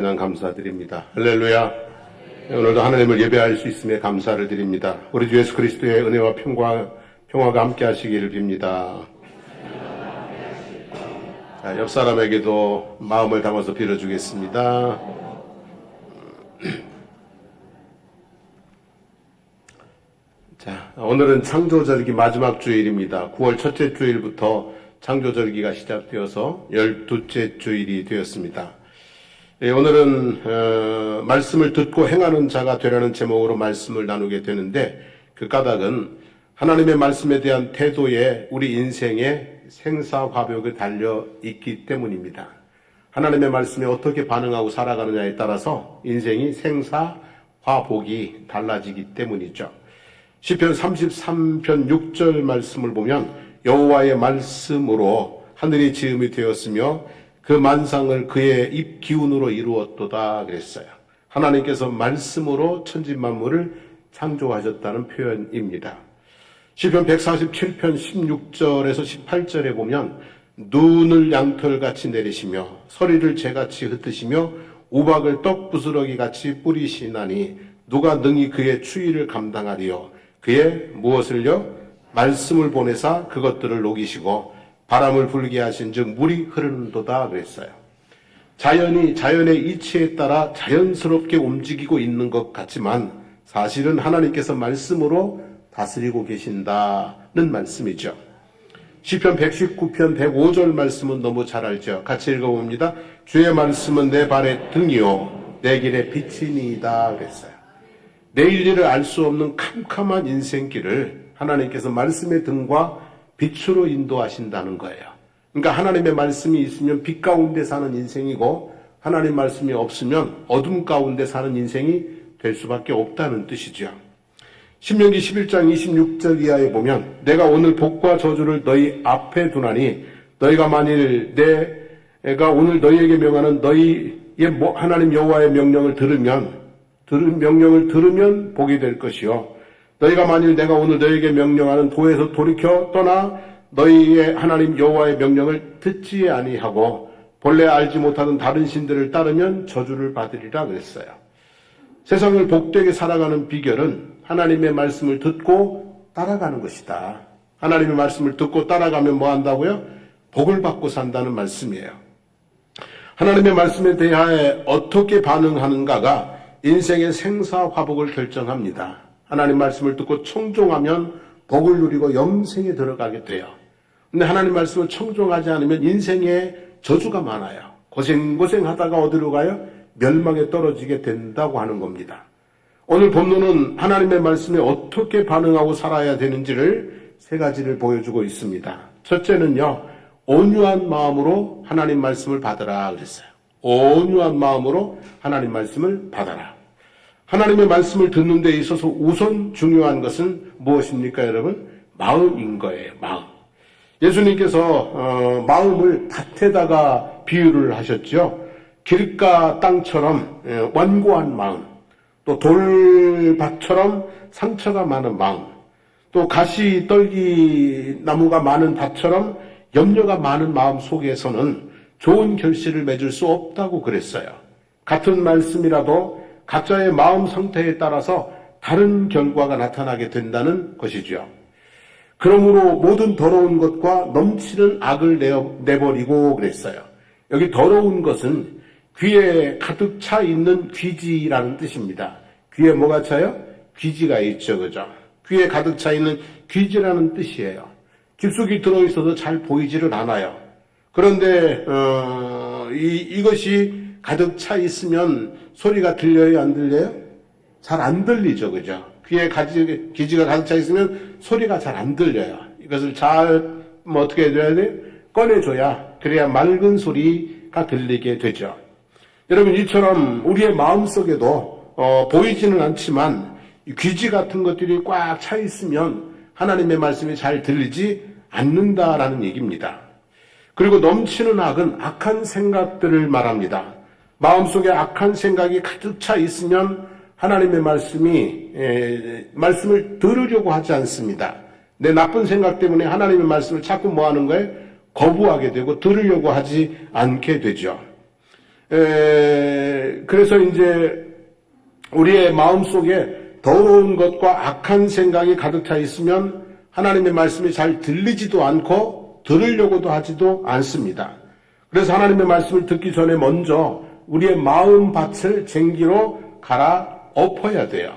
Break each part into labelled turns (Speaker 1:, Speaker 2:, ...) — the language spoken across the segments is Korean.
Speaker 1: 감사드립니다. 할렐루야. 오늘도 하나님을 예배할 수 있음에 감사를 드립니다. 우리 주 예수 그리스도의 은혜와 평화가 함께 하시기를 빕니다. 자, 옆 사람에게도 마음을 담아서 빌어주겠습니다. 자, 오늘은 창조절기 마지막 주일입니다. 9월 첫째 주일부터 창조절기가 시작되어서 12째 주일이 되었습니다. 오늘은 말씀을 듣고 행하는 자가 되라는 제목으로 말씀을 나누게 되는데, 그 까닭은 하나님의 말씀에 대한 태도에 우리 인생의 생사화복이 달려 있기 때문입니다. 하나님의 말씀에 어떻게 반응하고 살아가느냐에 따라서 인생이 생사화복이 달라지기 때문이죠. 시편 33편 6절 말씀을 보면 여호와의 말씀으로 하늘이 지음이 되었으며 그 만상을 그의 입 기운으로 이루었도다 그랬어요. 하나님께서 말씀으로 천지만물을 창조하셨다는 표현입니다. 시편 147편 16절에서 18절에 보면 눈을 양털같이 내리시며 서리를 재같이 흩으시며 우박을 떡부스러기같이 뿌리시나니 누가 능히 그의 추위를 감당하리요. 그의 무엇을요? 말씀을 보내사 그것들을 녹이시고 바람을 불게 하신 즉 물이 흐르는도다 그랬어요. 자연의 이치에 따라 자연스럽게 움직이고 있는 것 같지만 사실은 하나님께서 말씀으로 다스리고 계신다는 말씀이죠. 시편 119편 105절 말씀은 너무 잘 알죠. 같이 읽어봅니다. 주의 말씀은 내 발의 등이요 내 길의 빛이니이다 그랬어요. 내일 일을 알 수 없는 캄캄한 인생길을 하나님께서 말씀의 등과 빛으로 인도하신다는 거예요. 그러니까 하나님의 말씀이 있으면 빛 가운데 사는 인생이고 하나님 말씀이 없으면 어둠 가운데 사는 인생이 될 수밖에 없다는 뜻이죠. 신명기 11장 26절 이하에 보면 내가 오늘 복과 저주를 너희 앞에 두나니 너희가 만일 내가 오늘 너희에게 명하는 너희의 하나님 여호와의 명령을 들으면 복이 될 것이요 너희가 만일 내가 오늘 너희에게 명령하는 도에서 돌이켜 떠나 너희의 하나님 여호와의 명령을 듣지 아니하고 본래 알지 못하던 다른 신들을 따르면 저주를 받으리라 그랬어요. 세상을 복되게 살아가는 비결은 하나님의 말씀을 듣고 따라가는 것이다. 하나님의 말씀을 듣고 따라가면 뭐 한다고요? 복을 받고 산다는 말씀이에요. 하나님의 말씀에 대하여 어떻게 반응하는가가 인생의 생사화복을 결정합니다. 하나님 말씀을 듣고 청종하면 복을 누리고 영생에 들어가게 돼요. 근데 하나님 말씀을 청종하지 않으면 인생에 저주가 많아요. 고생하다가 어디로 가요? 멸망에 떨어지게 된다고 하는 겁니다. 오늘 본문은 하나님의 말씀에 어떻게 반응하고 살아야 되는지를 세 가지를 보여주고 있습니다. 첫째는요, 온유한 마음으로 하나님 말씀을 받으라 그랬어요. 온유한 마음으로 하나님 말씀을 받아라. 하나님의 말씀을 듣는 데 있어서 우선 중요한 것은 무엇입니까, 여러분? 마음인 거예요, 마음. 예수님께서 마음을 밭에다가 비유를 하셨죠. 길가 땅처럼 완고한 마음, 또 돌밭처럼 상처가 많은 마음, 또 가시 떨기 나무가 많은 밭처럼 염려가 많은 마음 속에서는 좋은 결실을 맺을 수 없다고 그랬어요. 같은 말씀이라도 각자의 마음 상태에 따라서 다른 결과가 나타나게 된다는 것이죠. 그러므로 모든 더러운 것과 넘치는 악을 내버리고 그랬어요. 여기 더러운 것은 귀에 가득 차 있는 귀지라는 뜻입니다. 귀에 뭐가 차요? 귀지가 있죠, 그죠? 귀에 가득 차 있는 귀지라는 뜻이에요. 깊숙이 들어있어도 잘 보이지를 않아요. 그런데 이것이 가득 차 있으면 소리가 들려요, 안 들려요? 잘 안 들리죠, 그죠? 귀에 귀지가 가득 차 있으면 소리가 잘 안 들려요. 이것을 어떻게 해줘야 돼요? 꺼내줘야, 그래야 맑은 소리가 들리게 되죠. 여러분, 이처럼 우리의 마음속에도 보이지는 않지만 귀지 같은 것들이 꽉 차 있으면 하나님의 말씀이 잘 들리지 않는다라는 얘기입니다. 그리고 넘치는 악은 악한 생각들을 말합니다. 마음속에 악한 생각이 가득 차 있으면 하나님의 말씀을 들으려고 하지 않습니다. 내 나쁜 생각 때문에 하나님의 말씀을 자꾸 뭐 하는 거예요? 거부하게 되고 들으려고 하지 않게 되죠. 그래서 이제 우리의 마음속에 더러운 것과 악한 생각이 가득 차 있으면 하나님의 말씀이 잘 들리지도 않고 들으려고도 하지도 않습니다. 그래서 하나님의 말씀을 듣기 전에 먼저 우리의 마음밭을 쟁기로 갈아엎어야 돼요.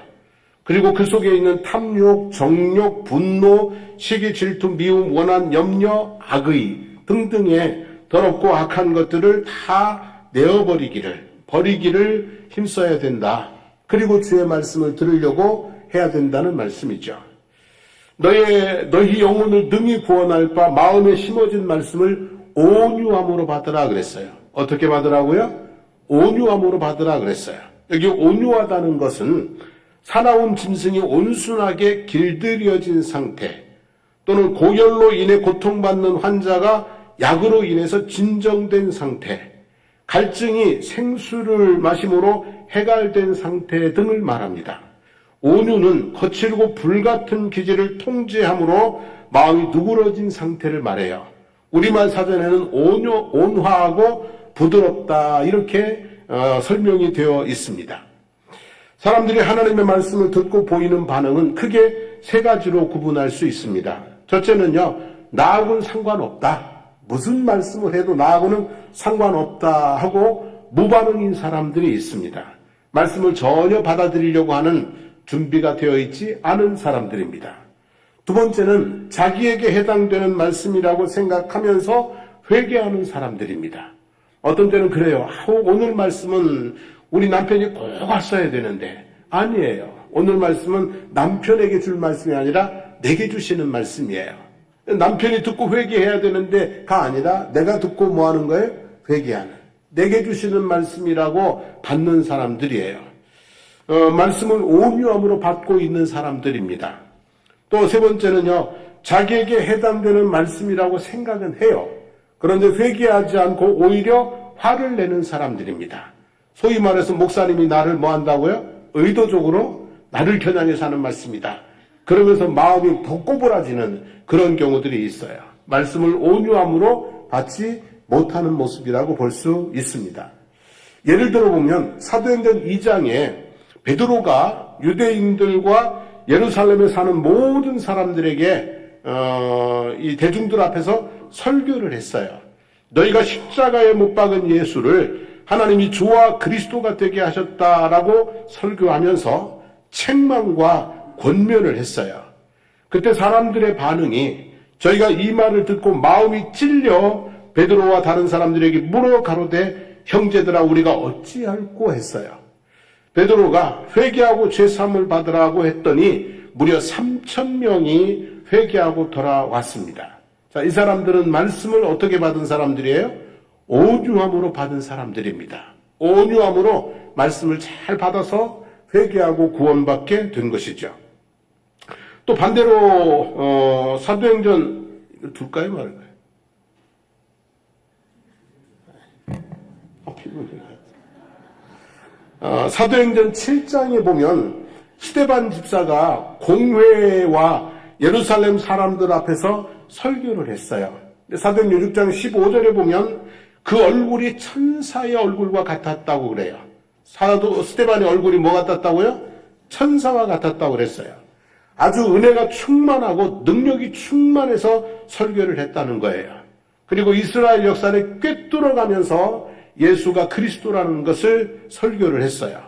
Speaker 1: 그리고 그 속에 있는 탐욕, 정욕, 분노, 시기, 질투, 미움, 원한, 염려, 악의 등등의 더럽고 악한 것들을 다 버리기를 힘써야 된다. 그리고 주의 말씀을 들으려고 해야 된다는 말씀이죠. 너희 영혼을 능히 구원할 바 마음에 심어진 말씀을 온유함으로 받으라 그랬어요. 어떻게 받으라고요? 온유함으로 받으라 그랬어요. 여기 온유하다는 것은 사나운 짐승이 온순하게 길들여진 상태, 또는 고열로 인해 고통받는 환자가 약으로 인해서 진정된 상태, 갈증이 생수를 마심으로 해갈된 상태 등을 말합니다. 온유는 거칠고 불같은 기질을 통제함으로 마음이 누그러진 상태를 말해요. 우리말 사전에는 온화하고 부드럽다 이렇게 설명이 되어 있습니다. 사람들이 하나님의 말씀을 듣고 보이는 반응은 크게 세 가지로 구분할 수 있습니다. 첫째는요, 나하고는 상관없다. 무슨 말씀을 해도 나하고는 상관없다 하고 무반응인 사람들이 있습니다. 말씀을 전혀 받아들이려고 하는 준비가 되어 있지 않은 사람들입니다. 두 번째는 자기에게 해당되는 말씀이라고 생각하면서 회개하는 사람들입니다. 어떤 때는 그래요. 오늘 말씀은 우리 남편이 꼭 왔어야 되는데, 아니에요. 오늘 말씀은 남편에게 줄 말씀이 아니라 내게 주시는 말씀이에요. 남편이 듣고 회개해야 되는데가 아니라 내가 듣고 뭐 하는 거예요? 회개하는. 내게 주시는 말씀이라고 받는 사람들이에요. 말씀을 온유함으로 받고 있는 사람들입니다. 또 세 번째는요, 자기에게 해당되는 말씀이라고 생각은 해요. 그런데 회개하지 않고 오히려 화를 내는 사람들입니다. 소위 말해서 목사님이 나를 뭐 한다고요? 의도적으로 나를 겨냥해서 하는 말씀이다. 그러면서 마음이 더 꼬부라지는 그런 경우들이 있어요. 말씀을 온유함으로 받지 못하는 모습이라고 볼 수 있습니다. 예를 들어 보면 사도행전 2장에 베드로가 유대인들과 예루살렘에 사는 모든 사람들에게 이 대중들 앞에서 설교를 했어요. 너희가 십자가에 못 박은 예수를 하나님이 주와 그리스도가 되게 하셨다라고 설교하면서 책망과 권면을 했어요. 그때 사람들의 반응이 저희가 이 말을 듣고 마음이 찔려 베드로와 다른 사람들에게 물어 가로되 형제들아 우리가 어찌할꼬 했어요. 베드로가 회개하고 죄사함을 받으라고 했더니 무려 3,000명이 회개하고 돌아왔습니다. 자, 이 사람들은 말씀을 어떻게 받은 사람들이에요? 온유함으로 받은 사람들입니다. 온유함으로 말씀을 잘 받아서 회개하고 구원받게 된 것이죠. 또 반대로 사도행전 이거 둘까요 말까요? 사도행전 7장에 보면 스데반 집사가 공회와 예루살렘 사람들 앞에서 설교를 했어요. 사도행전 6장 15절에 보면 그 얼굴이 천사의 얼굴과 같았다고 그래요. 사도 스데반의 얼굴이 뭐 같았다고요? 천사와 같았다고 그랬어요. 아주 은혜가 충만하고 능력이 충만해서 설교를 했다는 거예요. 그리고 이스라엘 역사를 꿰뚫어가면서 예수가 그리스도라는 것을 설교를 했어요.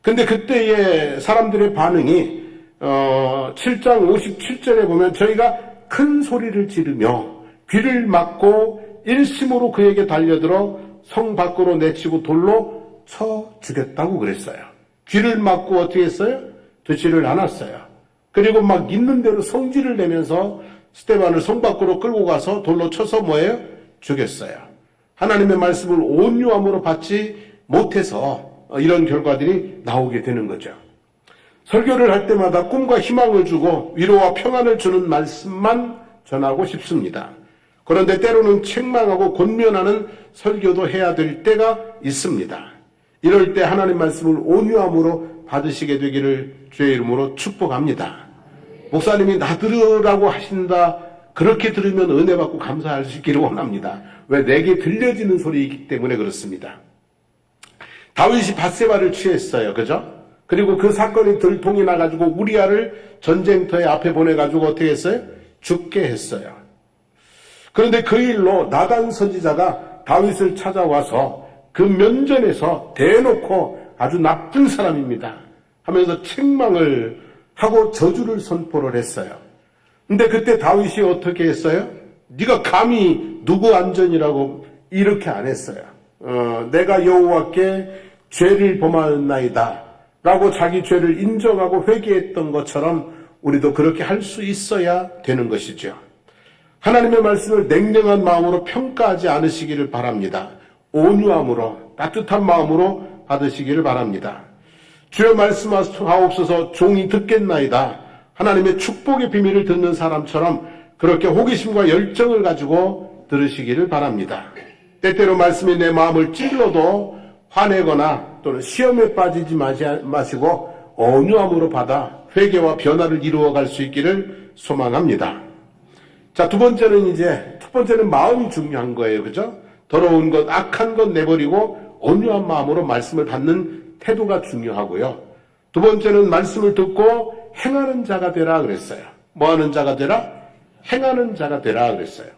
Speaker 1: 근데 그때의 사람들의 반응이 7장 57절에 보면 저희가 큰 소리를 지르며 귀를 막고 일심으로 그에게 달려들어 성 밖으로 내치고 돌로 쳐 죽였다고 그랬어요. 귀를 막고 어떻게 했어요? 듣지를 않았어요. 그리고 막 있는 대로 성질을 내면서 스데반을 성 밖으로 끌고 가서 돌로 쳐서 뭐예요? 죽였어요. 하나님의 말씀을 온유함으로 받지 못해서 이런 결과들이 나오게 되는 거죠. 설교를 할 때마다 꿈과 희망을 주고 위로와 평안을 주는 말씀만 전하고 싶습니다. 그런데 때로는 책망하고 권면하는 설교도 해야 될 때가 있습니다. 이럴 때 하나님 말씀을 온유함으로 받으시게 되기를 주의 이름으로 축복합니다. 목사님이 나 들으라고 하신다. 그렇게 들으면 은혜 받고 감사할 수 있기를 원합니다. 왜? 내게 들려지는 소리이기 때문에 그렇습니다. 다윗이 밧세바를 취했어요. 그죠? 그리고 그 사건이 들통이 나가지고 우리아를 전쟁터에 앞에 보내가지고 어떻게 했어요? 죽게 했어요. 그런데 그 일로 나단 선지자가 다윗을 찾아와서 그 면전에서 대놓고 아주 나쁜 사람입니다 하면서 책망을 하고 저주를 선포를 했어요. 근데 그때 다윗이 어떻게 했어요? 네가 감히 누구 안전이라고 이렇게 안 했어요. 내가 여호와께 죄를 범하였나이다 라고 자기 죄를 인정하고 회개했던 것처럼 우리도 그렇게 할 수 있어야 되는 것이죠. 하나님의 말씀을 냉정한 마음으로 평가하지 않으시기를 바랍니다. 온유함으로 따뜻한 마음으로 받으시기를 바랍니다. 주여 말씀하옵소서 종이 듣겠나이다. 하나님의 축복의 비밀을 듣는 사람처럼 그렇게 호기심과 열정을 가지고 들으시기를 바랍니다. 때때로 말씀이 내 마음을 찔러도 화내거나 또는 시험에 빠지지 마시고 온유함으로 받아 회개와 변화를 이루어갈 수 있기를 소망합니다. 자, 첫 번째는 마음이 중요한 거예요. 그죠? 더러운 것, 악한 것 내버리고 온유한 마음으로 말씀을 받는 태도가 중요하고요. 두 번째는 말씀을 듣고 행하는 자가 되라 그랬어요. 뭐 하는 자가 되라? 행하는 자가 되라 그랬어요.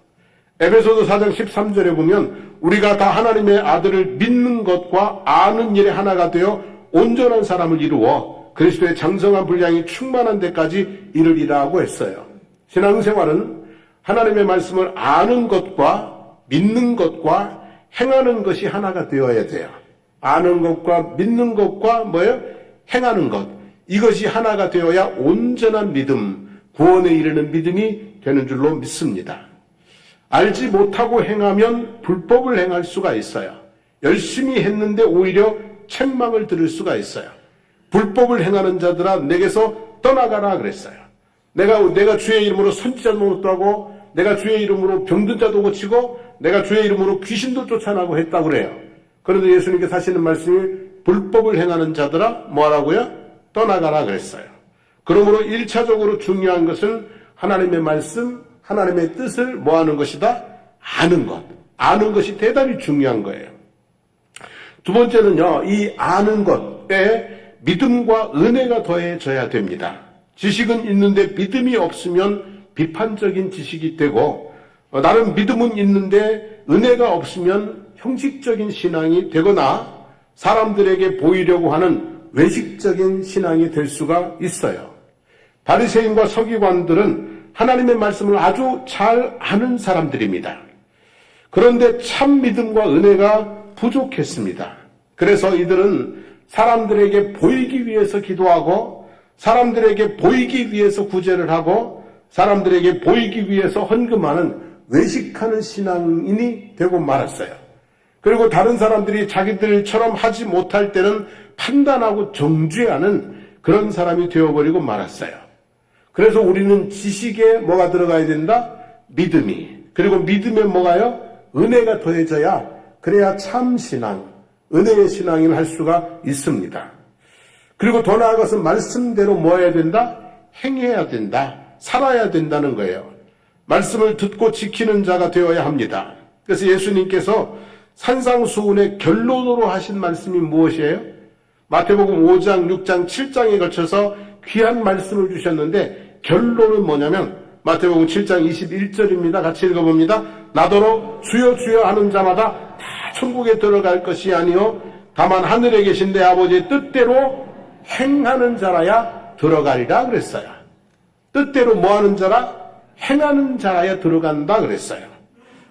Speaker 1: 에베소서 4장 13절에 보면 우리가 다 하나님의 아들을 믿는 것과 아는 일에 하나가 되어 온전한 사람을 이루어 그리스도의 장성한 분량이 충만한 데까지 이르리라고 했어요. 신앙생활은 하나님의 말씀을 아는 것과 믿는 것과 행하는 것이 하나가 되어야 돼요. 아는 것과 믿는 것과 뭐예요? 행하는 것. 이것이 하나가 되어야 온전한 믿음, 구원에 이르는 믿음이 되는 줄로 믿습니다. 알지 못하고 행하면 불법을 행할 수가 있어요. 열심히 했는데 오히려 책망을 들을 수가 있어요. 불법을 행하는 자들아 내게서 떠나가라 그랬어요. 내가 주의 이름으로 선지자 노릇도 하고 내가 주의 이름으로 병든 자도 고치고 내가 주의 이름으로 귀신도 쫓아나고 했다고 그래요. 그런데 예수님께서 하시는 말씀이 불법을 행하는 자들아 뭐하라고요? 떠나가라 그랬어요. 그러므로 1차적으로 중요한 것은 하나님의 말씀, 하나님의 뜻을 뭐하는 것이다? 아는 것. 아는 것이 대단히 중요한 거예요. 두 번째는요, 이 아는 것에 믿음과 은혜가 더해져야 됩니다. 지식은 있는데 믿음이 없으면 비판적인 지식이 되고 나는 믿음은 있는데 은혜가 없으면 형식적인 신앙이 되거나 사람들에게 보이려고 하는 외식적인 신앙이 될 수가 있어요. 바리새인과 서기관들은 하나님의 말씀을 아주 잘 아는 사람들입니다. 그런데 참 믿음과 은혜가 부족했습니다. 그래서 이들은 사람들에게 보이기 위해서 기도하고 사람들에게 보이기 위해서 구제를 하고 사람들에게 보이기 위해서 헌금하는 외식하는 신앙인이 되고 말았어요. 그리고 다른 사람들이 자기들처럼 하지 못할 때는 판단하고 정죄하는 그런 사람이 되어버리고 말았어요. 그래서 우리는 지식에 뭐가 들어가야 된다? 믿음이. 그리고 믿음에 뭐가요? 은혜가 더해져야 그래야 참 신앙, 은혜의 신앙을 할 수가 있습니다. 그리고 더 나아가서 말씀대로 뭐 해야 된다? 행해야 된다. 살아야 된다는 거예요. 말씀을 듣고 지키는 자가 되어야 합니다. 그래서 예수님께서 산상수훈의 결론으로 하신 말씀이 무엇이에요? 마태복음 5장, 6장, 7장에 걸쳐서 귀한 말씀을 주셨는데 결론은 뭐냐면 마태복음 7장 21절입니다. 같이 읽어봅니다. 나더러 주여 주여 하는 자마다 다 천국에 들어갈 것이 아니요 다만 하늘에 계신 내 아버지의 뜻대로 행하는 자라야 들어가리라 그랬어요. 뜻대로 뭐하는 자라? 행하는 자라야 들어간다 그랬어요.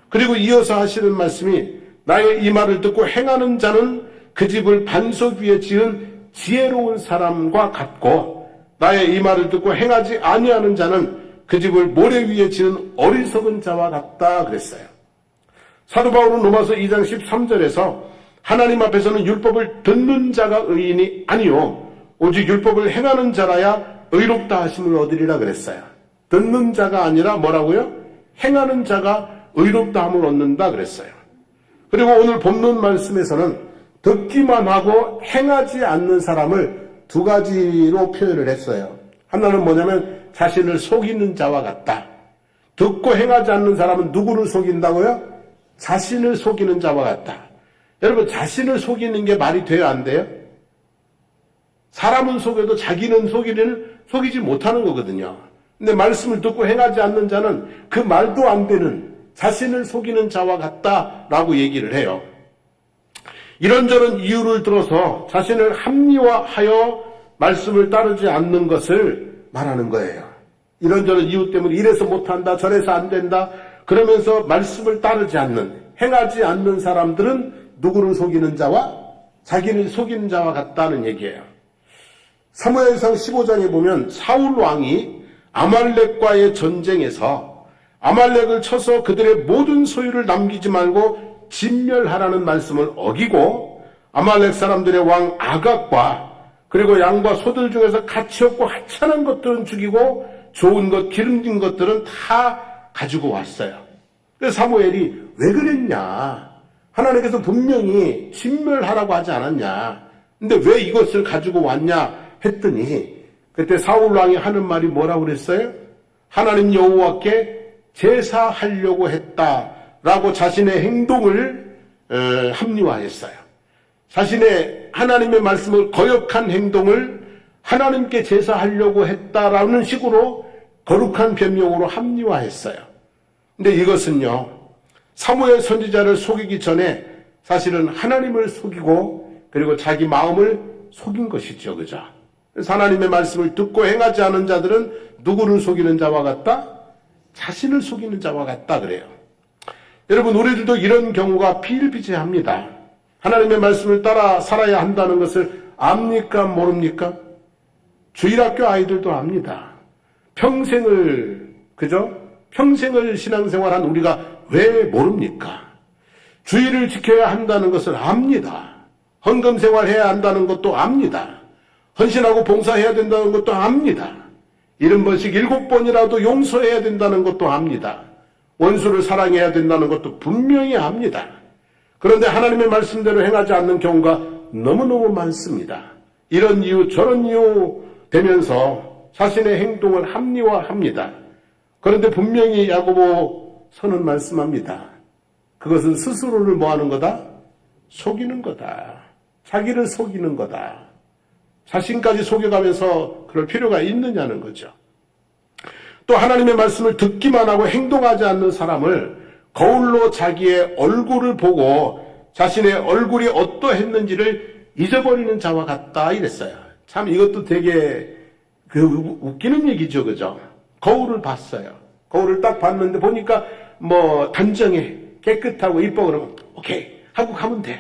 Speaker 1: 그리고 이어서 하시는 말씀이 나의 이 말을 듣고 행하는 자는 그 집을 반석 위에 지은 지혜로운 사람과 같고 나의 이 말을 듣고 행하지 아니하는 자는 그 집을 모래 위에 지은 어리석은 자와 같다 그랬어요. 사도 바울은 로마서 2장 13절에서 하나님 앞에서는 율법을 듣는 자가 의인이 아니요 오직 율법을 행하는 자라야 의롭다 하심을 얻으리라 그랬어요. 듣는 자가 아니라 뭐라고요? 행하는 자가 의롭다 함을 얻는다 그랬어요. 그리고 오늘 본문 말씀에서는 듣기만 하고 행하지 않는 사람을 두 가지로 표현을 했어요. 하나는 뭐냐면 자신을 속이는 자와 같다. 듣고 행하지 않는 사람은 누구를 속인다고요? 자신을 속이는 자와 같다. 여러분, 자신을 속이는 게 말이 돼요, 안 돼요? 사람은 속여도 자기는 속이지 못하는 거거든요. 근데 말씀을 듣고 행하지 않는 자는 그 말도 안 되는 자신을 속이는 자와 같다라고 얘기를 해요. 이런저런 이유를 들어서 자신을 합리화하여 말씀을 따르지 않는 것을 말하는 거예요. 이런저런 이유 때문에 이래서 못한다, 저래서 안 된다, 그러면서 말씀을 따르지 않는, 행하지 않는 사람들은 누구를 속이는 자와 자기를 속이는 자와 같다는 얘기예요. 사무엘상 15장에 보면 사울 왕이 아말렉과의 전쟁에서 아말렉을 쳐서 그들의 모든 소유를 남기지 말고 진멸하라는 말씀을 어기고 아말렉 사람들의 왕 아각과 그리고 양과 소들 중에서 가치 없고 하찮은 것들은 죽이고 좋은 것, 기름진 것들은 다 가지고 왔어요. 그래서 사무엘이 왜 그랬냐? 하나님께서 분명히 진멸하라고 하지 않았냐? 근데 왜 이것을 가지고 왔냐? 했더니 그때 사울 왕이 하는 말이 뭐라고 그랬어요? 하나님 여호와께 제사하려고 했다라고 자신의 행동을 합리화했어요. 자신의 하나님의 말씀을 거역한 행동을 하나님께 제사하려고 했다라는 식으로 거룩한 변명으로 합리화했어요. 근데 이것은요, 사무엘 선지자를 속이기 전에 사실은 하나님을 속이고 그리고 자기 마음을 속인 것이죠. 그죠? 그래서 하나님의 말씀을 듣고 행하지 않은 자들은 누구를 속이는 자와 같다? 자신을 속이는 자와 같다 그래요. 여러분, 우리들도 이런 경우가 비일비재합니다. 하나님의 말씀을 따라 살아야 한다는 것을 압니까 모릅니까? 주일학교 아이들도 압니다. 평생을 신앙생활한 우리가 왜 모릅니까? 주일을 지켜야 한다는 것을 압니다. 헌금생활해야 한다는 것도 압니다. 헌신하고 봉사해야 된다는 것도 압니다. 70번씩 7번이라도 용서해야 된다는 것도 압니다. 원수를 사랑해야 된다는 것도 분명히 압니다. 그런데 하나님의 말씀대로 행하지 않는 경우가 너무너무 많습니다. 이런 이유 저런 이유 되면서 자신의 행동을 합리화합니다. 그런데 분명히 야고보서는 말씀합니다. 그것은 스스로를 뭐하는 거다? 속이는 거다. 자기를 속이는 거다. 자신까지 속여가면서 그럴 필요가 있느냐는 거죠. 또 하나님의 말씀을 듣기만 하고 행동하지 않는 사람을 거울로 자기의 얼굴을 보고 자신의 얼굴이 어떠했는지를 잊어버리는 자와 같다 이랬어요. 참 이것도 되게 웃기는 얘기죠. 그죠? 거울을 봤어요. 거울을 딱 봤는데 보니까 단정해, 깨끗하고 이뻐. 그러면 오케이 하고 가면 돼.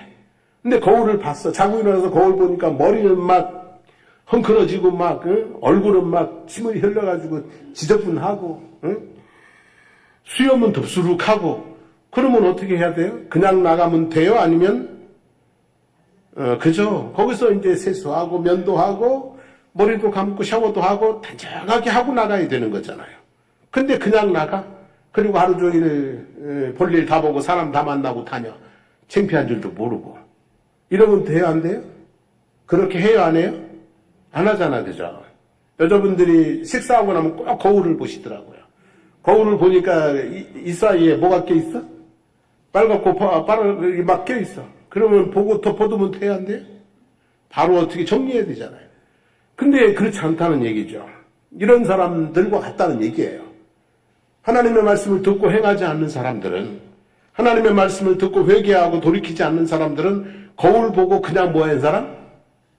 Speaker 1: 근데 거울을 봤어. 자고 일어나서 거울 보니까 머리는 막 헝클어지고 얼굴은 막 침을 흘려가지고 지저분하고 수염은 덥수룩하고. 그러면 어떻게 해야 돼요? 그냥 나가면 돼요? 아니면 그죠? 거기서 이제 세수하고 면도하고 머리도 감고 샤워도 하고 단정하게 하고 나가야 되는 거잖아요. 근데 그냥 나가? 그리고 하루 종일 볼일 다 보고 사람 다 만나고 다녀. 창피한 줄도 모르고. 이러면 돼요? 안 돼요? 그렇게 해요? 안 해요? 안 하잖아. 그죠? 여자분들이 식사하고 나면 꼭 거울을 보시더라고요. 거울을 보니까 이 사이에 뭐가 껴있어? 빨갛고 빠르게 막 껴있어. 그러면 보고 덮어두면 돼야 안 돼요? 바로 어떻게 정리해야 되잖아요. 근데 그렇지 않다는 얘기죠. 이런 사람들과 같다는 얘기예요. 하나님의 말씀을 듣고 행하지 않는 사람들은, 하나님의 말씀을 듣고 회개하고 돌이키지 않는 사람들은 거울 보고 그냥 뭐하는 사람?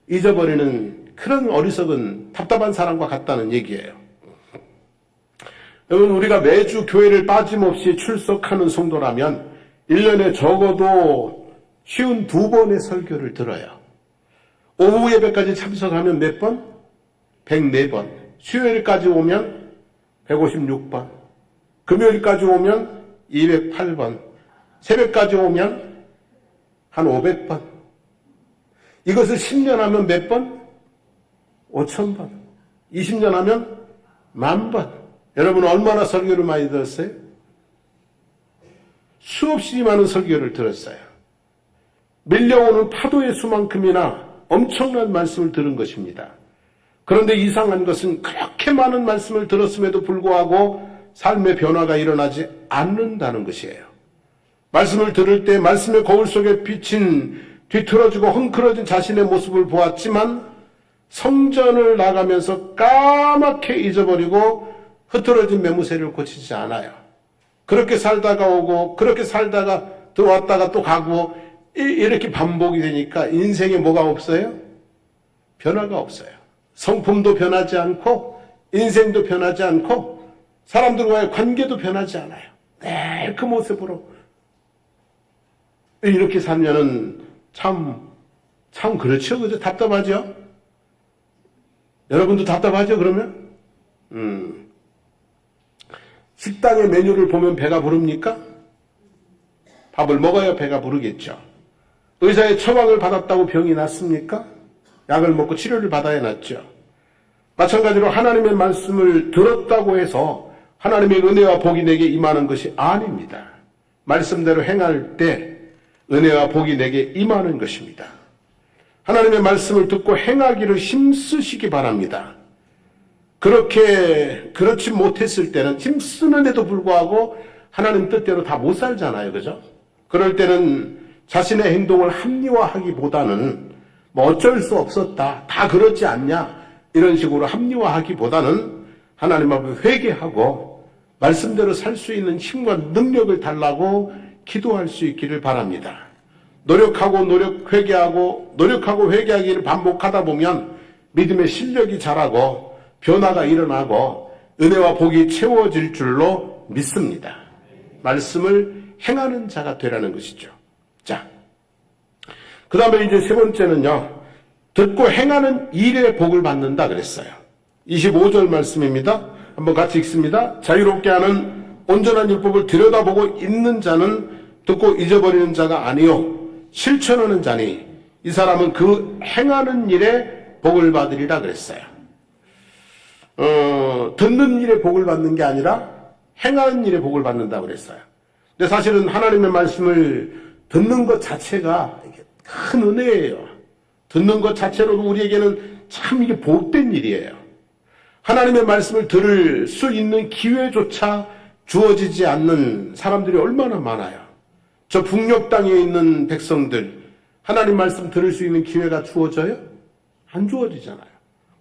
Speaker 1: 잊어버리는 그런 어리석은 답답한 사람과 같다는 얘기예요. 여러분, 우리가 매주 교회를 빠짐없이 출석하는 성도라면 1년에 적어도 52번의 설교를 들어요. 오후 예배까지 참석하면 몇 번? 104번. 수요일까지 오면 156번. 금요일까지 오면 208번. 새벽까지 오면 한 500번. 이것을 10년 하면 몇 번? 5,000번. 20년 하면 10,000번. 여러분 얼마나 설교를 많이 들었어요? 수없이 많은 설교를 들었어요. 밀려오는 파도의 수만큼이나 엄청난 말씀을 들은 것입니다. 그런데 이상한 것은 그렇게 많은 말씀을 들었음에도 불구하고 삶의 변화가 일어나지 않는다는 것이에요. 말씀을 들을 때 말씀의 거울 속에 비친 뒤틀어지고 헝클어진 자신의 모습을 보았지만 성전을 나가면서 까맣게 잊어버리고 흐트러진 매무새를 고치지 않아요. 그렇게 살다가 오고 그렇게 살다가 들어왔다가 또 가고 이렇게 반복이 되니까 인생에 뭐가 없어요? 변화가 없어요. 성품도 변하지 않고 인생도 변하지 않고 사람들과의 관계도 변하지 않아요. 늘 그 모습으로 이렇게 살면은 참 그렇죠. 그죠? 답답하죠? 여러분도 답답하죠, 그러면? 식당의 메뉴를 보면 배가 부릅니까? 밥을 먹어야 배가 부르겠죠. 의사의 처방을 받았다고 병이 낫습니까? 약을 먹고 치료를 받아야 낫죠. 마찬가지로 하나님의 말씀을 들었다고 해서 하나님의 은혜와 복이 내게 임하는 것이 아닙니다. 말씀대로 행할 때 은혜와 복이 내게 임하는 것입니다. 하나님의 말씀을 듣고 행하기를 힘쓰시기 바랍니다. 그렇지 못했을 때는 힘쓰는데도 불구하고 하나님 뜻대로 다 못 살잖아요. 그죠? 그럴 때는 자신의 행동을 합리화하기보다는 뭐 어쩔 수 없었다. 다 그렇지 않냐. 이런 식으로 합리화하기보다는 하나님 앞에 회개하고 말씀대로 살 수 있는 힘과 능력을 달라고 기도할 수 있기를 바랍니다. 회개하고 회개하기를 반복하다 보면 믿음의 실력이 자라고 변화가 일어나고 은혜와 복이 채워질 줄로 믿습니다. 말씀을 행하는 자가 되라는 것이죠. 자, 그 다음에 이제 세 번째는요, 듣고 행하는 일에 복을 받는다 그랬어요. 25절 말씀입니다. 한번 같이 읽습니다. 자유롭게 하는 온전한 율법을 들여다보고 있는 자는 듣고 잊어버리는 자가 아니요 실천하는 자니 이 사람은 그 행하는 일에 복을 받으리라 그랬어요. 듣는 일에 복을 받는 게 아니라 행하는 일에 복을 받는다 그랬어요. 근데 사실은 하나님의 말씀을 듣는 것 자체가 큰 은혜예요. 듣는 것 자체로도 우리에게는 참 이게 복된 일이에요. 하나님의 말씀을 들을 수 있는 기회조차 주어지지 않는 사람들이 얼마나 많아요. 저 북녘 땅에 있는 백성들, 하나님 말씀 들을 수 있는 기회가 주어져요? 안 주어지잖아요.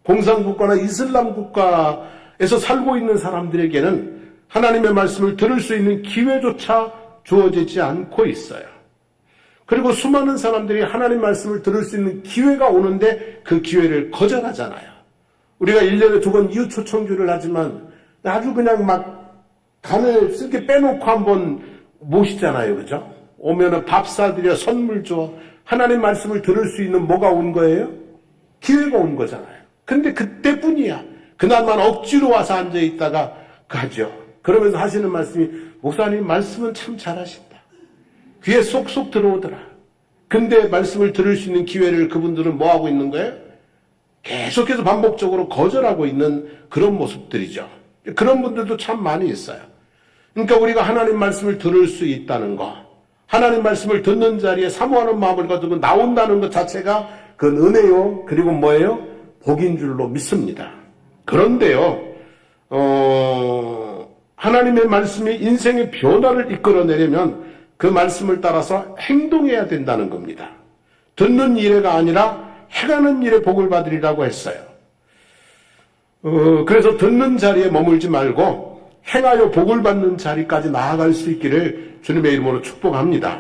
Speaker 1: 공산국가나 이슬람 국가에서 살고 있는 사람들에게는 하나님의 말씀을 들을 수 있는 기회조차 주어지지 않고 있어요. 그리고 수많은 사람들이 하나님 말씀을 들을 수 있는 기회가 오는데 그 기회를 거절하잖아요. 우리가 1년에 2번 이웃 초청주를 하지만 아주 그냥 막 간을 쓸게 빼놓고 한번 모시잖아요. 그죠? 오면은 밥 사드려 선물 줘. 하나님 말씀을 들을 수 있는 뭐가 온 거예요? 기회가 온 거잖아요. 근데 그때뿐이야. 그날만 억지로 와서 앉아있다가 가죠. 그러면서 하시는 말씀이 목사님 말씀은 참 잘하신다. 귀에 쏙쏙 들어오더라. 근데 말씀을 들을 수 있는 기회를 그분들은 뭐 하고 있는 거예요? 계속해서 반복적으로 거절하고 있는 그런 모습들이죠. 그런 분들도 참 많이 있어요. 그러니까 우리가 하나님 말씀을 들을 수 있다는 거, 하나님 말씀을 듣는 자리에 사모하는 마음을 가지고 나온다는 것 자체가 그건 은혜요. 그리고 뭐예요? 복인 줄로 믿습니다. 그런데요, 하나님의 말씀이 인생의 변화를 이끌어내려면 그 말씀을 따라서 행동해야 된다는 겁니다. 듣는 일에가 아니라 행하는 일에 복을 받으리라고 했어요. 그래서 듣는 자리에 머물지 말고 행하여 복을 받는 자리까지 나아갈 수 있기를 주님의 이름으로 축복합니다.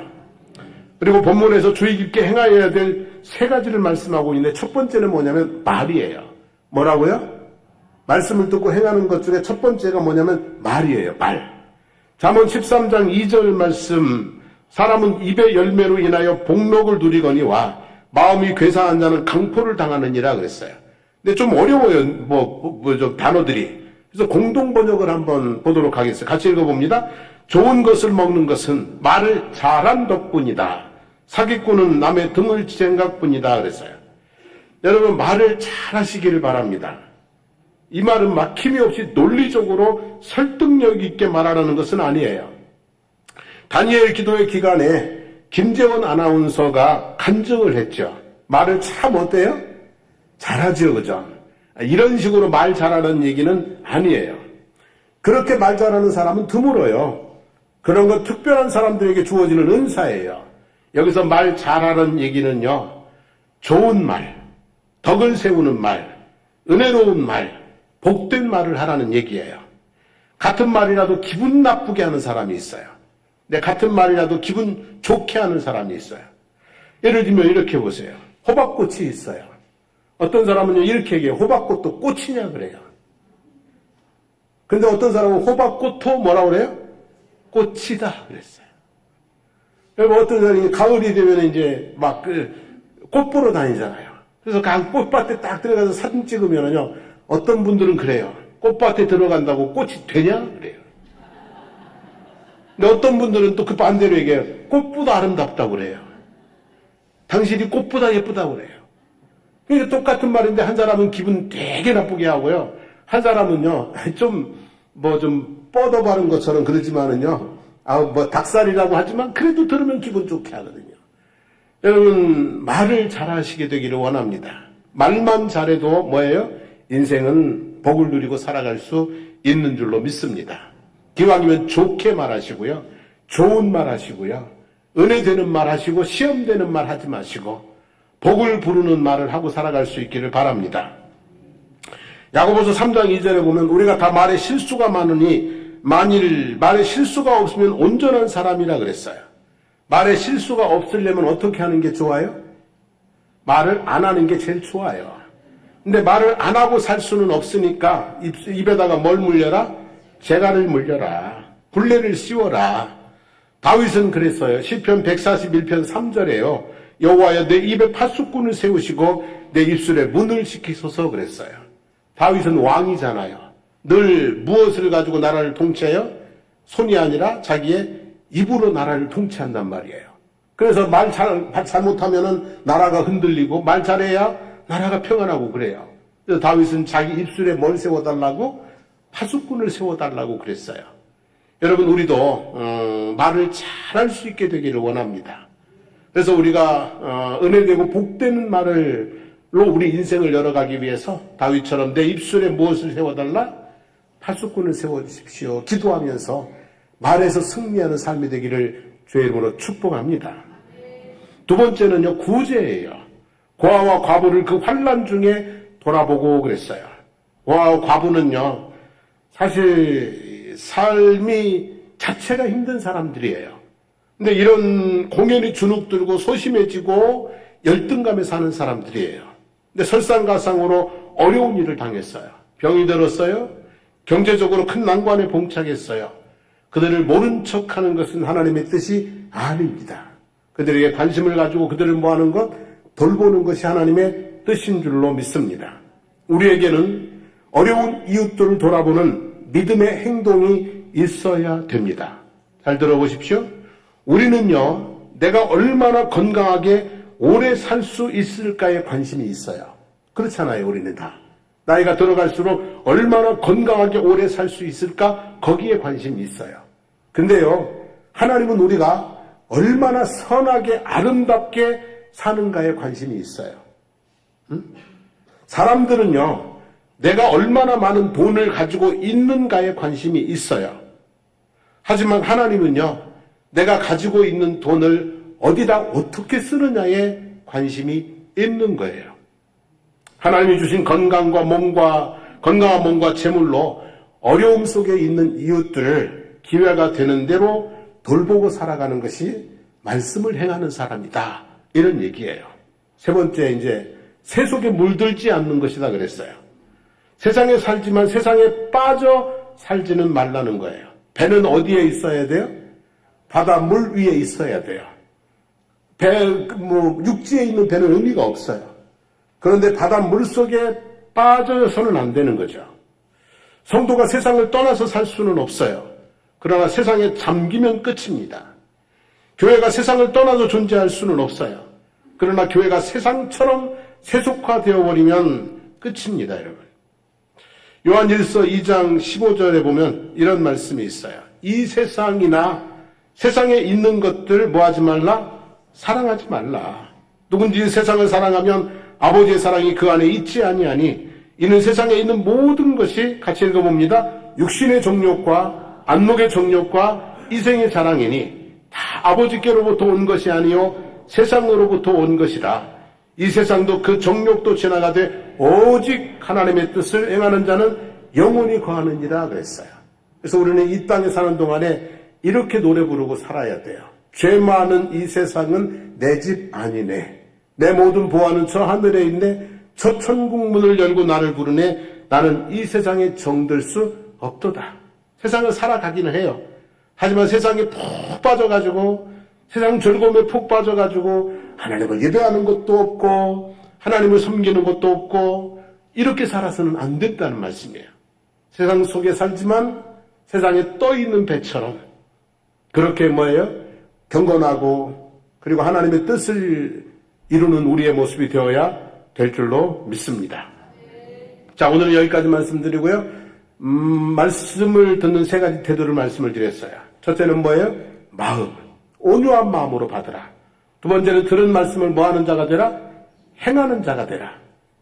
Speaker 1: 그리고 본문에서 주의 깊게 행하여야 될 세 가지를 말씀하고 있는데 첫 번째는 뭐냐면 말이에요. 뭐라고요? 말씀을 듣고 행하는 것 중에 첫 번째가 뭐냐면 말이에요. 말. 잠언 13장 2절 말씀, 사람은 입의 열매로 인하여 복록을 누리거니와 마음이 괴상한 자는 강포를 당하느니라 그랬어요. 근데 좀 어려워요. 좀 단어들이. 그래서 공동 번역을 한번 보도록 하겠습니다. 같이 읽어봅니다. 좋은 것을 먹는 것은 말을 잘한 덕분이다. 사기꾼은 남의 등을 생각뿐이다 그랬어요. 여러분 말을 잘 하시기를 바랍니다. 이 말은 막힘이 없이 논리적으로 설득력 있게 말하라는 것은 아니에요. 다니엘 기도회 기간에 김재원 아나운서가 간증을 했죠. 말을 참 어때요? 잘하죠, 그죠? 이런 식으로 말 잘하는 얘기는 아니에요. 그렇게 말 잘하는 사람은 드물어요. 그런 것 특별한 사람들에게 주어지는 은사예요. 여기서 말 잘하는 얘기는요, 좋은 말, 덕을 세우는 말, 은혜로운 말, 복된 말을 하라는 얘기예요. 같은 말이라도 기분 나쁘게 하는 사람이 있어요. 근데 같은 말이라도 기분 좋게 하는 사람이 있어요. 예를 들면 이렇게 보세요. 호박꽃이 있어요. 어떤 사람은요 이렇게 얘기해요. 호박꽃도 꽃이냐 그래요. 근데 어떤 사람은 호박꽃도 뭐라고 그래요? 꽃이다 그랬어요. 여러분 어떤 사람이 가을이 되면 이제 막 꽃 보러 다니잖아요. 그래서 꽃밭에 딱 들어가서 사진 찍으면요 어떤 분들은 그래요. 꽃밭에 들어간다고 꽃이 되냐 그래요. 근데 어떤 분들은 또 그 반대로 얘기해요. 꽃보다 아름답다고 그래요. 당신이 꽃보다 예쁘다고 그래요. 그러니까 똑같은 말인데 한 사람은 기분 되게 나쁘게 하고요. 한 사람은요 좀 뻗어바른 것처럼 그러지만은요 닭살이라고 하지만 그래도 들으면 기분 좋게 하거든요. 여러분 말을 잘하시게 되기를 원합니다. 말만 잘해도 뭐예요? 인생은 복을 누리고 살아갈 수 있는 줄로 믿습니다. 기왕이면 좋게 말하시고요. 좋은 말 하시고요. 은혜 되는 말 하시고 시험 되는 말 하지 마시고 복을 부르는 말을 하고 살아갈 수 있기를 바랍니다. 야고보서 3장 2절에 보면 우리가 다 말에 실수가 많으니 만일 말에 실수가 없으면 온전한 사람이라 그랬어요. 말에 실수가 없으려면 어떻게 하는 게 좋아요? 말을 안 하는 게 제일 좋아요. 근데 말을 안 하고 살 수는 없으니까 입에다가 뭘 물려라? 재갈을 물려라. 굴레를 씌워라. 다윗은 그랬어요. 시편 141편 3절에요. 여호와여 내 입에 파수꾼을 세우시고 내 입술에 문을 지키소서 그랬어요. 다윗은 왕이잖아요. 늘 무엇을 가지고 나라를 통치해요? 손이 아니라 자기의 입으로 나라를 통치한단 말이에요. 그래서 말 잘못하면은 나라가 흔들리고 말 잘해야 나라가 평안하고 그래요. 그래서 다윗은 자기 입술에 뭘 세워달라고? 파수꾼을 세워달라고 그랬어요. 여러분 우리도 말을 잘할 수 있게 되기를 원합니다. 그래서 우리가 은혜되고 복되는 말로 우리 인생을 열어가기 위해서 다윗처럼 내 입술에 무엇을 세워달라? 파수꾼을 세워주십시오. 기도하면서 말에서 승리하는 삶이 되기를 주의 이름으로 축복합니다. 두 번째는요 구제예요. 고아와 과부를 그 환난 중에 돌아보고 그랬어요. 고아와 과부는요 사실 삶이 자체가 힘든 사람들이에요. 근데 이런 공연히 주눅들고 소심해지고 열등감에 사는 사람들이에요. 근데 설상가상으로 어려운 일을 당했어요. 병이 들었어요. 경제적으로 큰 난관에 봉착했어요. 그들을 모른 척하는 것은 하나님의 뜻이 아닙니다. 그들에게 관심을 가지고 그들을 뭐하는 것? 돌보는 것이 하나님의 뜻인 줄로 믿습니다. 우리에게는 어려운 이웃들을 돌아보는 믿음의 행동이 있어야 됩니다. 잘 들어보십시오. 우리는요, 내가 얼마나 건강하게 오래 살 수 있을까에 관심이 있어요. 그렇잖아요, 우리는 다. 나이가 들어갈수록 얼마나 건강하게 오래 살 수 있을까? 거기에 관심이 있어요. 근데요, 하나님은 우리가 얼마나 선하게 아름답게 사는가에 관심이 있어요. 사람들은요, 내가 얼마나 많은 돈을 가지고 있는가에 관심이 있어요. 하지만 하나님은요, 내가 가지고 있는 돈을 어디다 어떻게 쓰느냐에 관심이 있는 거예요. 하나님이 주신 건강한 몸과 재물로 어려움 속에 있는 이웃들을 기회가 되는 대로 돌보고 살아가는 것이 말씀을 행하는 사람이다. 이런 얘기예요. 세 번째, 이제 세속에 물들지 않는 것이다 그랬어요. 세상에 살지만 세상에 빠져 살지는 말라는 거예요. 배는 어디에 있어야 돼요? 바다 물 위에 있어야 돼요. 육지에 있는 배는 의미가 없어요. 그런데 바다 물 속에 빠져서는 안 되는 거죠. 성도가 세상을 떠나서 살 수는 없어요. 그러나 세상에 잠기면 끝입니다. 교회가 세상을 떠나서 존재할 수는 없어요. 그러나 교회가 세상처럼 세속화되어 버리면 끝입니다, 여러분. 요한일서 2장 15절에 보면 이런 말씀이 있어요. 이 세상이나 세상에 있는 것들 뭐하지 말라? 사랑하지 말라. 누군지 세상을 사랑하면 아버지의 사랑이 그 안에 있지 아니하니 이는 세상에 있는 모든 것이 같이 읽어봅니다. 육신의 정욕과 안목의 정욕과 이생의 자랑이니 다 아버지께로부터 온 것이 아니요 세상으로부터 온 것이라. 이 세상도 그 정욕도 지나가되 오직 하나님의 뜻을 행하는 자는 영원히 거하느니라 그랬어요. 그래서 우리는 이 땅에 사는 동안에 이렇게 노래 부르고 살아야 돼요. 죄 많은 이 세상은 내 집 아니네. 내 모든 보화는 저 하늘에 있네. 저 천국문을 열고 나를 부르네. 나는 이 세상에 정들 수 없도다. 세상을 살아가기는 해요. 하지만 세상에 푹 빠져가지고 세상 즐거움에 푹 빠져가지고 하나님을 예배하는 것도 없고 하나님을 섬기는 것도 없고 이렇게 살아서는 안 된다는 말씀이에요. 세상 속에 살지만 세상에 떠있는 배처럼 그렇게 뭐예요? 경건하고 그리고 하나님의 뜻을 이루는 우리의 모습이 되어야 될 줄로 믿습니다. 자, 오늘은 여기까지 말씀드리고요. 말씀을 듣는 세 가지 태도를 말씀을 드렸어요. 첫째는 뭐예요? 마음. 온유한 마음으로 받으라. 두 번째는 들은 말씀을 뭐하는 자가 되라? 행하는 자가 되라.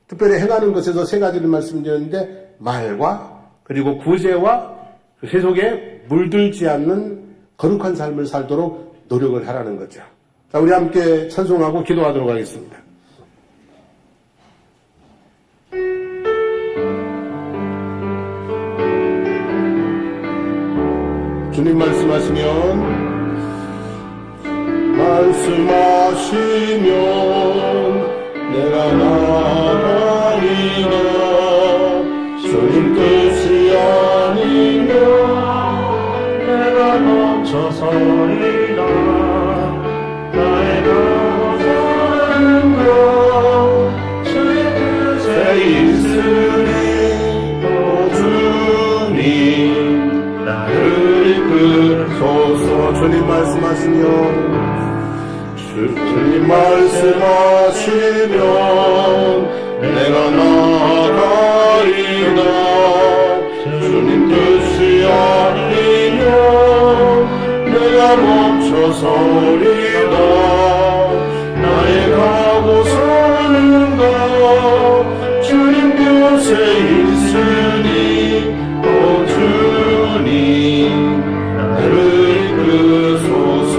Speaker 1: 특별히 행하는 것에서 세 가지를 말씀드렸는데 말과 그리고 구제와 그 세속에 물들지 않는 거룩한 삶을 살도록 노력을 하라는 거죠. 자, 우리 함께 찬송하고 기도하도록 하겠습니다. 주님 말씀하시면 내가 나가리라. 주님 뜻이 아니면 내가 멈춰서리라. 나의 가고서는 것 주의 뜻에 있으니 오 주님 나를 이끌소서. 주님 말씀하시면 주님 말씀하시면 내가 나가리라. 주님 뜻이 아니면 내가 멈춰서리라. 나의 가고 서는 것 주님 뜻에 있으니 오 주님 나를 이끌소서.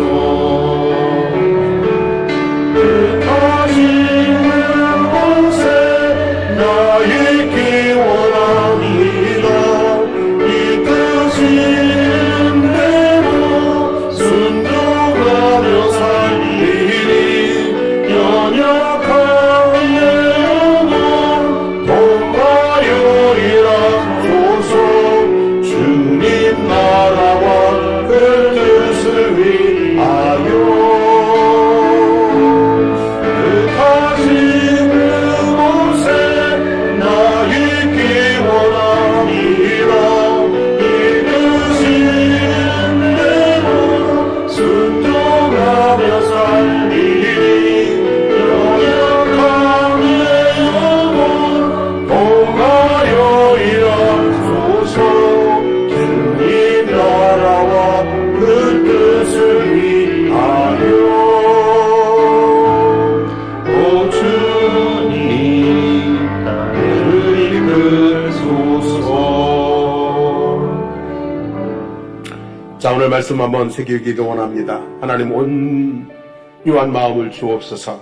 Speaker 1: 자, 오늘 말씀 한번 새기기도 원합니다. 하나님 온유한 마음을 주옵소서.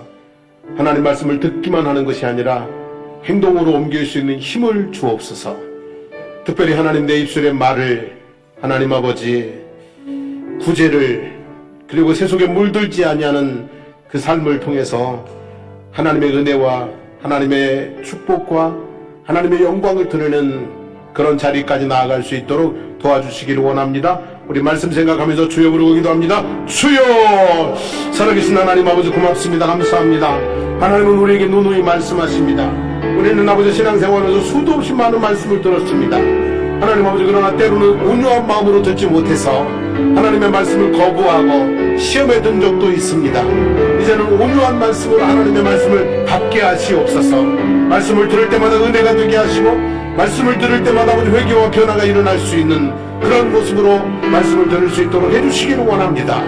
Speaker 1: 하나님 말씀을 듣기만 하는 것이 아니라 행동으로 옮길 수 있는 힘을 주옵소서. 특별히 하나님 내 입술의 말을 하나님 아버지 구제를 그리고 세속에 물들지 아니하는 그 삶을 통해서 하나님의 은혜와 하나님의 축복과 하나님의 영광을 드러내는 그런 자리까지 나아갈 수 있도록 도와주시기를 원합니다. 우리 말씀 생각하면서 주여 부르고 기도합니다. 주여! 살아계신 하나님 아버지 고맙습니다. 감사합니다. 하나님은 우리에게 누누이 말씀하십니다. 우리는 아버지 신앙생활에서 수도 없이 많은 말씀을 들었습니다. 하나님 아버지 그러나 때로는 온유한 마음으로 듣지 못해서 하나님의 말씀을 거부하고 시험에 든 적도 있습니다. 이제는 온유한 말씀으로 하나님의 말씀을 받게 하시옵소서. 말씀을 들을 때마다 은혜가 되게 하시고 말씀을 들을 때마다 아버지 회개와 변화가 일어날 수 있는 그런 모습으로 말씀을 들을 수 있도록 해주시기를 원합니다.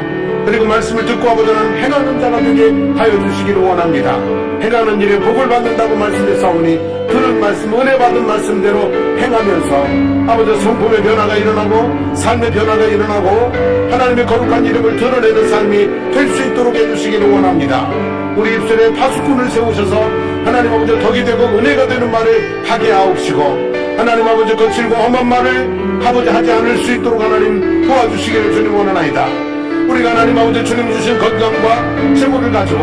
Speaker 1: 그리고 말씀을 듣고 아버지는 행하는 자가 되게 하여 주시기를 원합니다. 행하는 일에 복을 받는다고 말씀했사오니 들은 말씀, 은혜 받은 말씀대로 행하면서 아버지 성품의 변화가 일어나고 삶의 변화가 일어나고 하나님의 거룩한 이름을 드러내는 삶이 될 수 있도록 해주시기를 원합니다. 우리 입술에 파수꾼을 세우셔서 하나님 아버지 덕이 되고 은혜가 되는 말을 하게 하옵시고 하나님 아버지 거칠고 험한 말을 아버지 하지 않을 수 있도록 하나님 도와주시기를 주님 원하나이다. 우리가 하나님 아버지 주님 주신 건강과 재물을 가지고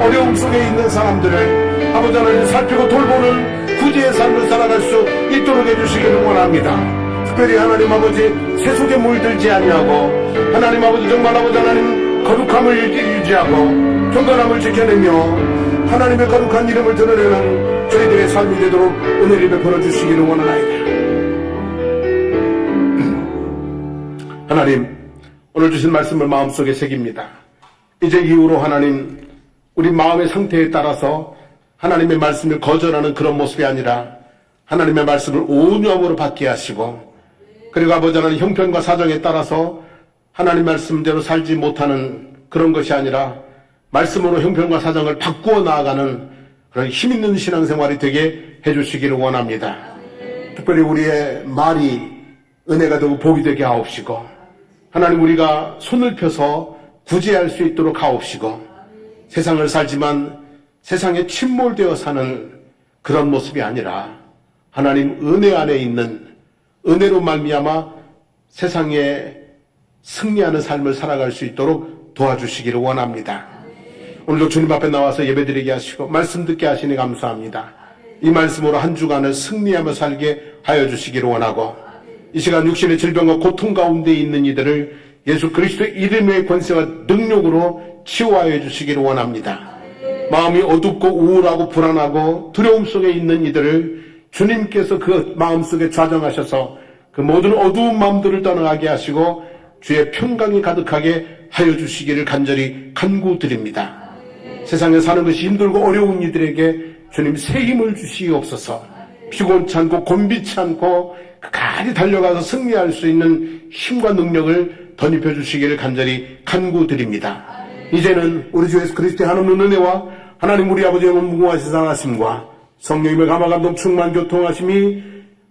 Speaker 1: 어려움 속에 있는 사람들을 아버지 하나님 살피고 돌보는 구제의 삶을 살아갈 수 있도록 해주시기를 원합니다. 특별히 하나님 아버지 세속에 물들지 아니하고 하나님 아버지 정말 아버지 하나님 거룩함을 유지하고 경건함을 지켜내며 하나님의 거룩한 이름을 드러내는 저희들의 삶이 되도록 은혜를 베풀어 주시기를 원하나이다. 하나님, 오늘 주신 말씀을 마음속에 새깁니다. 이제 이후로 하나님, 우리 마음의 상태에 따라서 하나님의 말씀을 거절하는 그런 모습이 아니라 하나님의 말씀을 온유함으로 받게 하시고, 그리고 아버지 하나님 형편과 사정에 따라서 하나님 말씀대로 살지 못하는 그런 것이 아니라 말씀으로 형편과 사정을 바꾸어 나아가는 그런 힘있는 신앙생활이 되게 해주시기를 원합니다. 특별히 우리의 말이 은혜가 되고 복이 되게 하옵시고 하나님 우리가 손을 펴서 구제할 수 있도록 하옵시고 세상을 살지만 세상에 침몰되어 사는 그런 모습이 아니라 하나님 은혜 안에 있는 은혜로 말미암아 세상에 승리하는 삶을 살아갈 수 있도록 도와주시기를 원합니다. 오늘도 주님 앞에 나와서 예배드리게 하시고 말씀 듣게 하시니 감사합니다. 이 말씀으로 한 주간을 승리하며 살게 하여 주시기를 원하고 이 시간 육신의 질병과 고통 가운데 있는 이들을 예수 그리스도의 이름의 권세와 능력으로 치유하여 주시기를 원합니다. 마음이 어둡고 우울하고 불안하고 두려움 속에 있는 이들을 주님께서 그 마음속에 좌정하셔서 그 모든 어두운 마음들을 떠나가게 하시고 주의 평강이 가득하게 하여 주시기를 간절히 간구드립니다. 세상에 사는 것이 힘들고 어려운 이들에게 주님 새 힘을 주시옵소서. 피곤치 않고 곤비치 않고 끝까지 달려가서 승리할 수 있는 힘과 능력을 덧입혀 주시기를 간절히 간구드립니다. 이제는 우리 주 예수 그리스도의 하나님 은혜와 하나님 우리 아버지의 무궁하신 사랑하심과 성령님의 감화감동 충만 교통하심이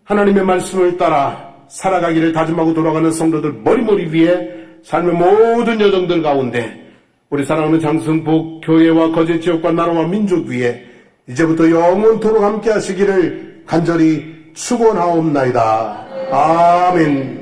Speaker 1: 하나님의 말씀을 따라 살아가기를 다짐하고 돌아가는 성도들 머리머리 위에 삶의 모든 여정들 가운데 우리 사랑하는 장승복 교회와 거제 지역과 나라와 민족 위에 이제부터 영원토록 함께 하시기를 간절히 축원하옵나이다. 아멘.